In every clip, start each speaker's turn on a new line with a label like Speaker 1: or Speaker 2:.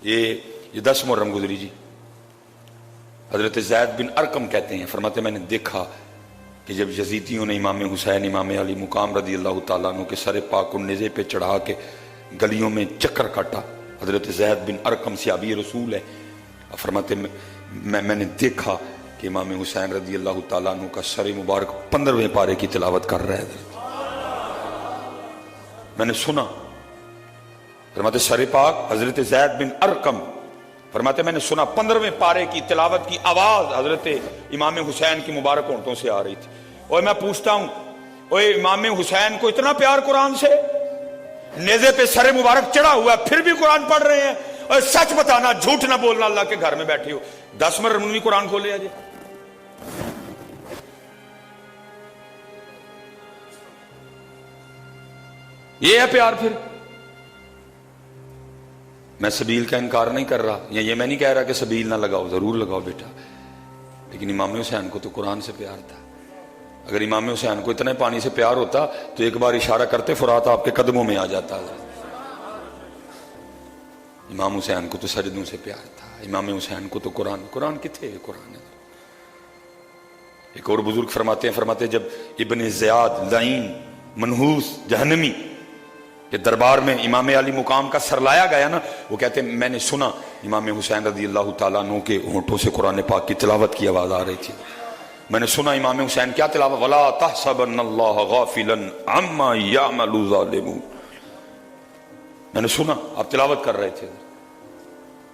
Speaker 1: ये 10 मुहर्रम गुजरी जी। हजरत ज़ैद बिन अरकम कहते हैं, फरमाते मैंने देखा कि जब यजीदियों ने इमाम हुसैन इमाम अली मुकाम रदी अल्लाह तआला अन्हु के सर पाक को नेज़े पे चढ़ा के गलियों में चक्कर काटा। हजरत ज़ैद बिन अरकम सहाबी रसूल है। फरमाते मैंने देखा कि इमाम हुसैन रदी अल्लाह तआला अन्हु का सर मुबारक 15वें पारे की तिलावत कर रहा है। मैंने सुना, फरमाते सर पाक हजरत ज़ैद बिन अरकम, फरमाते मैंने सुना 15वें पारे की तिलावत की आवाज हजरत इमाम हुसैन की मुबारक होंठों से आ रही थी। और मैं पूछता हूं, ओए इमाम हुसैन को इतना प्यार कुरान से, नेज़े पे सर मुबारक चढ़ा हुआ है, फिर भी कुरान पढ़ रहे हैं। और सच बताना, झूठ ना बोलना, अल्लाह के घर में बैठे हो 10 मुहर्रम भी कुरान खोले आज। ये है प्यार। फिर मैं सबील का इनकार नहीं कर रहा, या ये मैं नहीं कह रहा कि सबील ना लगाओ, जरूर लगाओ बेटा, लेकिन इमाम हुसैन को तो कुरान से प्यार था। अगर इमाम हुसैन को इतने पानी से प्यार होता तो एक बार इशारा करते फुरात आपके कदमों में आ जाता। इमाम हुसैन को तो सजदों से प्यार था। इमाम हुसैन को तो कुरान किथे है, कुरान है। एक और बुजुर्ग फरमाते हैं, फरमाते जब इब्न ज़ियाद लाइन मनहूस जहन्नमी के दरबार में इमाम अली मुकाम का सरलाया गया ना, वो कहते हैं मैंने सुना इमाम हुसैन रदी अल्लाह तआला अन्हु के होंठों से कुरान पाक की तिलावत की आवाज आ रही थी। मैंने सुना इमाम हुसैन क्या तिलावत, वला तहसबन्नल्लाह गाफिलन अम्मा यामलू ज़ालिमून। मैंने सुना आप तिलावत कर रहे थे।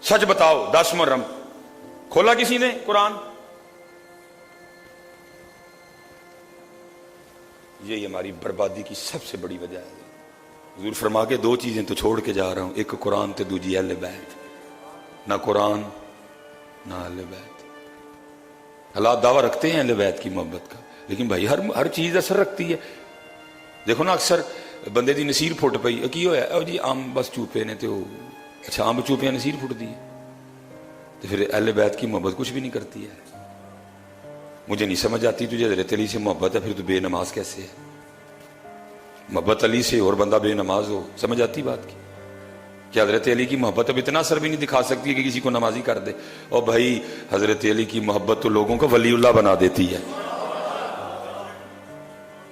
Speaker 1: सच बताओ 10 मुहर्रम खोला किसी ने कुरान? यही हमारी बर्बादी की सबसे बड़ी वजह है। हुजूर फरमा के 2 चीजें तो छोड़ के जा रहा हूं, एक कुरान तो दूजी अहले बैत। ना कुरान ना अहले बैत। हालात दावा रखते हैं अहले बैत की मोहब्बत का, लेकिन भाई हर चीज असर रखती है। देखो ना, अक्सर बंदे दी नसीर फुट पई, की होया जी आम बस चूपे ने, तो अच्छा आम चूपे नसीर फुट दी है, तो फिर अहले बैत की मोहब्बत कुछ भी नहीं करती है। मुझे नहीं समझ आती, तुझे हज़रत अली से मोहब्बत है, फिर तू बेनमाज कैसे है? मोहब्बत अली से और बंदा बेनमाज हो, समझ आती बात की? क्या हज़रत अली की मोहब्बत अब इतना असर भी नहीं दिखा सकती है कि किसी को नमाजी कर दे? और भाई हज़रत अली की मोहब्बत तो लोगों को वलीउल्लाह बना देती है।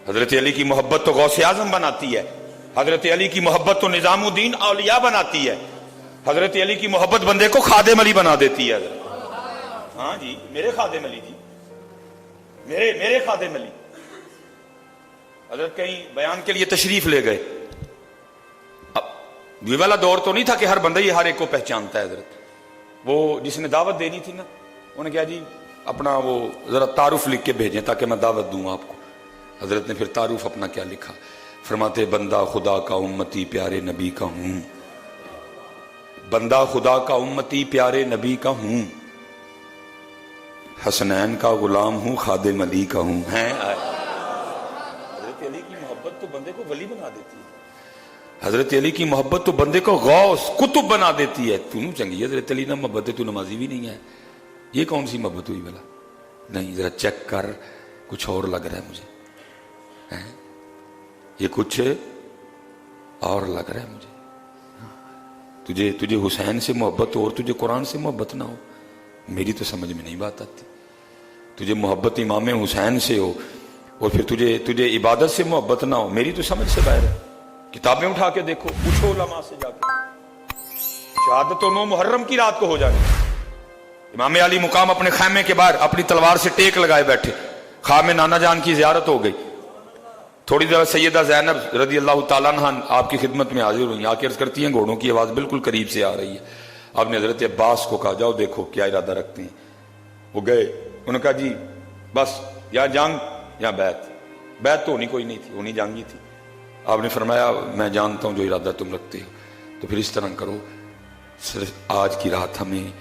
Speaker 1: हज़रत अली की मोहब्बत तो गौसे आजम बनाती है। हज़रत अली की मोहब्बत तो निजामुद्दीन औलिया बनाती है। हज़रत अली की मोहब्बत बंदे को खादिम अली बना देती है। हाँ जी, मेरे खादिम अली जी, मेरे खादिम अली। हज़रत कहीं बयान के लिए तशरीफ ले गए। अब ये वाला दौर तो नहीं था कि हर बंदा ही हर एक को पहचानता है। हज़रत वो जिसने दावत देनी थी ना, उन्होंने कहा जी अपना वो जरा तारुफ लिख के भेजें ताकि मैं दावत दूं आपको। हज़रत ने फिर तारुफ अपना क्या लिखा, फरमाते बंदा खुदा का उम्मती प्यारे नबी का हूं, बंदा खुदा का उम्मती प्यारे नबी का हूं, हसनैन का गुलाम हूं, खादिम अली का हूं। है हज़रत अली की मोहब्बत तो बंदे को वली बना देती है। हज़रत अली की मोहब्बत तो बंदे को गौस कुतुब बना देती है। तू चंगी हज़रत अली ना मोहब्बत है, तू नमाजी भी नहीं है, ये कौन सी मोहब्बत हुई भला? नहीं, जरा चेक कर, कुछ और लग रहा है मुझे, है ये कुछ और लग रहा है मुझे। तुझे हुसैन से मोहब्बत हो और तुझे कुरान से मोहब्बत ना हो, मेरी तो समझ में नहीं बात आती। तुझे मोहब्बत इमाम हुसैन से हो और फिर तुझे इबादत से मोहब्बत ना हो, मेरी तो समझ से बाहर है। किताबें उठा के देखो, पूछो उलमा से जाके। शहादत 9 मुहर्रम की रात को हो जानी। इमाम अली मुकाम अपने खैमे के बाहर अपनी तलवार से टेक लगाए बैठे, ख्वाब में नाना जान की जियारत हो गई। थोड़ी देर सैयदा ज़ैनब रदी अल्लाह तआला अन्हा आपकी खिदमत में हाजिर हुई। आके अर्ज करती हैं, घोड़ों की आवाज़ बिल्कुल करीब से आ रही है। आपने हज़रत अब्बास को कहा जाओ देखो क्या इरादा रखते हैं। वो गए, उन्होंने कहा जी बस या जंग या बैत। बैत तो होनी कोई नहीं थी, होनी जंग ही थी। आपने फरमाया मैं जानता हूँ जो इरादा तुम रखते हो, तो फिर इस तरह करो, सिर्फ आज की रात हमें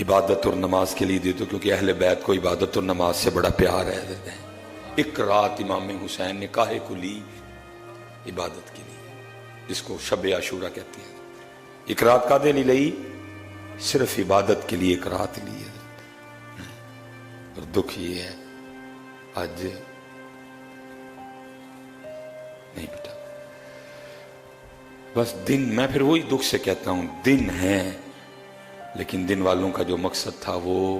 Speaker 1: इबादत और नमाज के लिए दे दो, क्योंकि अहले बैत को इबादत और नमाज से बड़ा प्यार है। एक रात इमाम हुसैन ने काहे को ली? इबादत के लिए, जिसको शब आशूरा कहते हैं। एक रात कादे नहीं ली? सिर्फ इबादत के लिए एक रात ली है। और दुख ये है आज नहीं बेटा, बस दिन, मैं फिर वही दुख से कहता हूं, दिन है لیکن دن والوں کا جو مقصد تھا وہ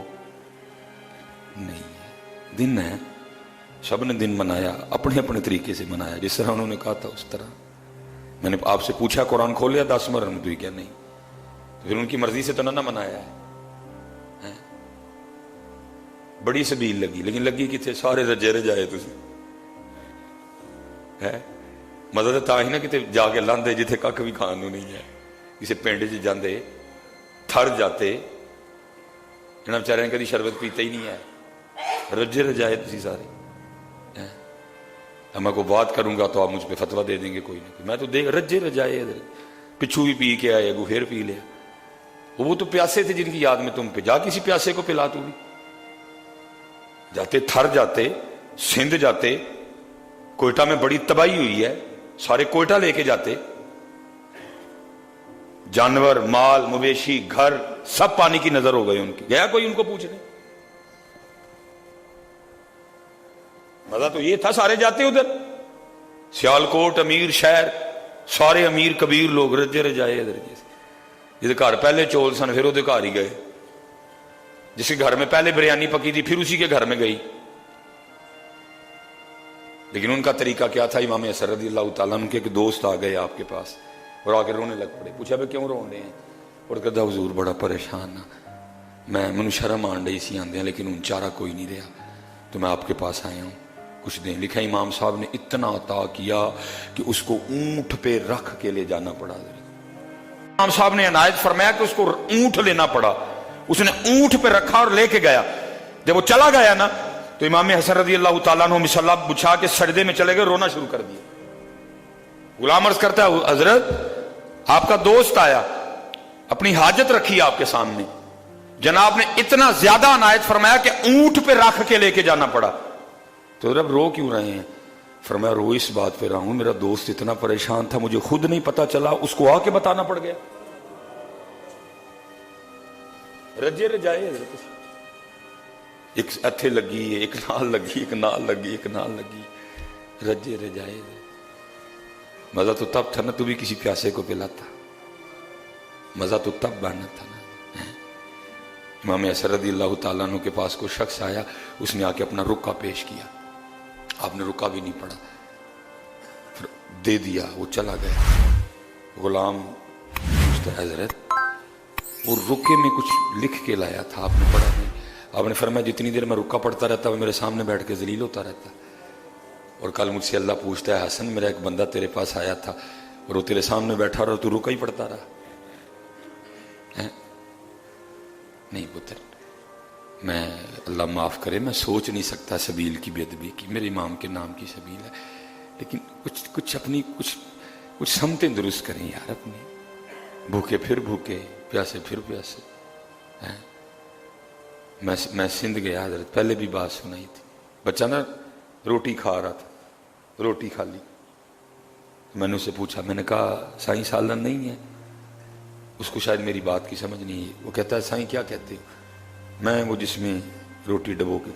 Speaker 1: نہیں ہے. دن ہے، سب نے دن منایا، اپنے اپنے طریقے سے منایا، جس طرح انہوں نے کہا تھا اس طرح. میں نے آپ سے پوچھا قرآن کھولیا 10 مرن میں، تو یہ کیا نہیں، تو پھر ان کی مرضی سے تو نہ منایا ہے. بڑی سبیل لگی، لیکن لگی کتنے سارے رجے رجائے تھی ہے. مدد تا ہی نہ کتے جا کے لاندے جتھے کک بھی کھان نو نہیں ہے. کسی پنڈ چ جاندے تھر جاتے، انہاں بیچارے نے کدی شربت پیتا ہی نہیں ہے، رجے رجائے تھی سارے. میں کو بات کروں گا تو آپ مجھ پہ فتویٰ دے دیں گے، کوئی نہیں. میں تو دیکھ رجے رجائے ادھر پچھو بھی پی کے آئے، گو پھر پی لیا. وہ تو پیاسے تھے جن کی یاد میں تم پہ جا کسی پیاسے کو پلا. تو بھی جاتے تھر جاتے، سندھ جاتے، کوئٹہ میں بڑی تباہی ہوئی ہے، سارے کوئٹہ لے کے جاتے، جانور مال مویشی گھر سب پانی کی نظر ہو گئے ان کی. گیا کوئی ان کو پوچھنے؟ مزہ تو یہ تھا سارے جاتے ادھر، سیالکوٹ امیر شہر، سارے امیر کبیر لوگ رجے رجائے ادھر. جس گھر پہلے چول سن پھر وہ گھر ہی گئے، جس کے گھر میں پہلے بریانی پکی تھی پھر اسی کے گھر میں گئی. لیکن ان کا طریقہ کیا تھا؟ امام حسن رضی اللہ تعالیٰ عنہ کے ایک دوست آ گئے آپ کے پاس اور آ کے رونے لگ پڑے. پوچھا بھائی کیوں رو رہے ہیں؟ اور کہتا حضور بڑا پریشان ہاں، میں شرم آن رہی سی آندے ہیں لیکن ان چارہ کوئی نہیں رہا تو میں آپ کے پاس آیا ہوں کچھ دیں. لکھا امام صاحب نے اتنا عطا کیا کہ اس کو اونٹ پہ رکھ کے لے جانا پڑا. امام صاحب نے عنایت فرمایا کہ اس کو اونٹ لینا پڑا، اس نے اونٹ پہ رکھا اور لے کے گیا. جب وہ چلا گیا نا تو امام حسن رضی اللہ تعالیٰ عنہ مصلی بچھا کے سجدے میں چلے گئے، رونا شروع کر دیا. غلام عرض کرتا ہے حضرت آپ کا دوست آیا، اپنی حاجت رکھی آپ کے سامنے، جناب نے اتنا زیادہ عنایت فرمایا کہ اونٹ پہ رکھ کے لے کے جانا پڑا. تو رب رو کیوں رہے ہیں؟ فرمایا رو اس بات پہ رہا ہوں میرا دوست اتنا پریشان تھا، مجھے خود نہیں پتا چلا، اس کو آ کے بتانا پڑ گیا. رجے رجائے ایک اتھے لگی، ایک نال لگی، ایک نال لگی، ایک نال لگی، رجے رجائے. مزہ تو تب تھا نا تو بھی کسی پیاسے کو پلاتا، مزہ تو تب باننا تھا نا. امام حسن رضی اللہ تعالیٰ عنہ کے پاس کوئی شخص آیا، اس نے آ کے اپنا رکا پیش کیا، آپ نے رکا بھی نہیں پڑا، پھر دے دیا، وہ چلا گیا. غلام پوچھتا حضرت وہ رکے میں کچھ لکھ کے لایا تھا، آپ نے پڑھا نہیں؟ آپ نے فرمایا جتنی دیر میں رکا پڑھتا رہتا وہ میرے سامنے بیٹھ کے ذلیل ہوتا رہتا. اور کل مجھ سے اللہ پوچھتا ہے حسن میرا ایک بندہ تیرے پاس آیا تھا اور وہ تیرے سامنے بیٹھا رہا تو رکا ہی پڑھتا رہا. نہیں پتر، میں اللہ معاف کرے میں سوچ نہیں سکتا سبیل کی بے ادبی کی، میرے امام کے نام کی سبیل ہے، لیکن کچھ اپنی کچھ سمتیں درست کریں یار اپنی. بھوکے پھر بھوکے، پیاسے پھر پیاسے. میں سندھ گیا حضرت، پہلے بھی بات سنائی تھی، بچہ نا روٹی کھا رہا تھا، روٹی کھا لی، میں نے اسے پوچھا، میں نے کہا سائیں سالن نہیں ہے؟ اس کو شاید میری بات کی سمجھ نہیں ہے. وہ کہتا ہے سائیں کیا کہتے ہو؟ میں وہ جس میں روٹی ڈبو کے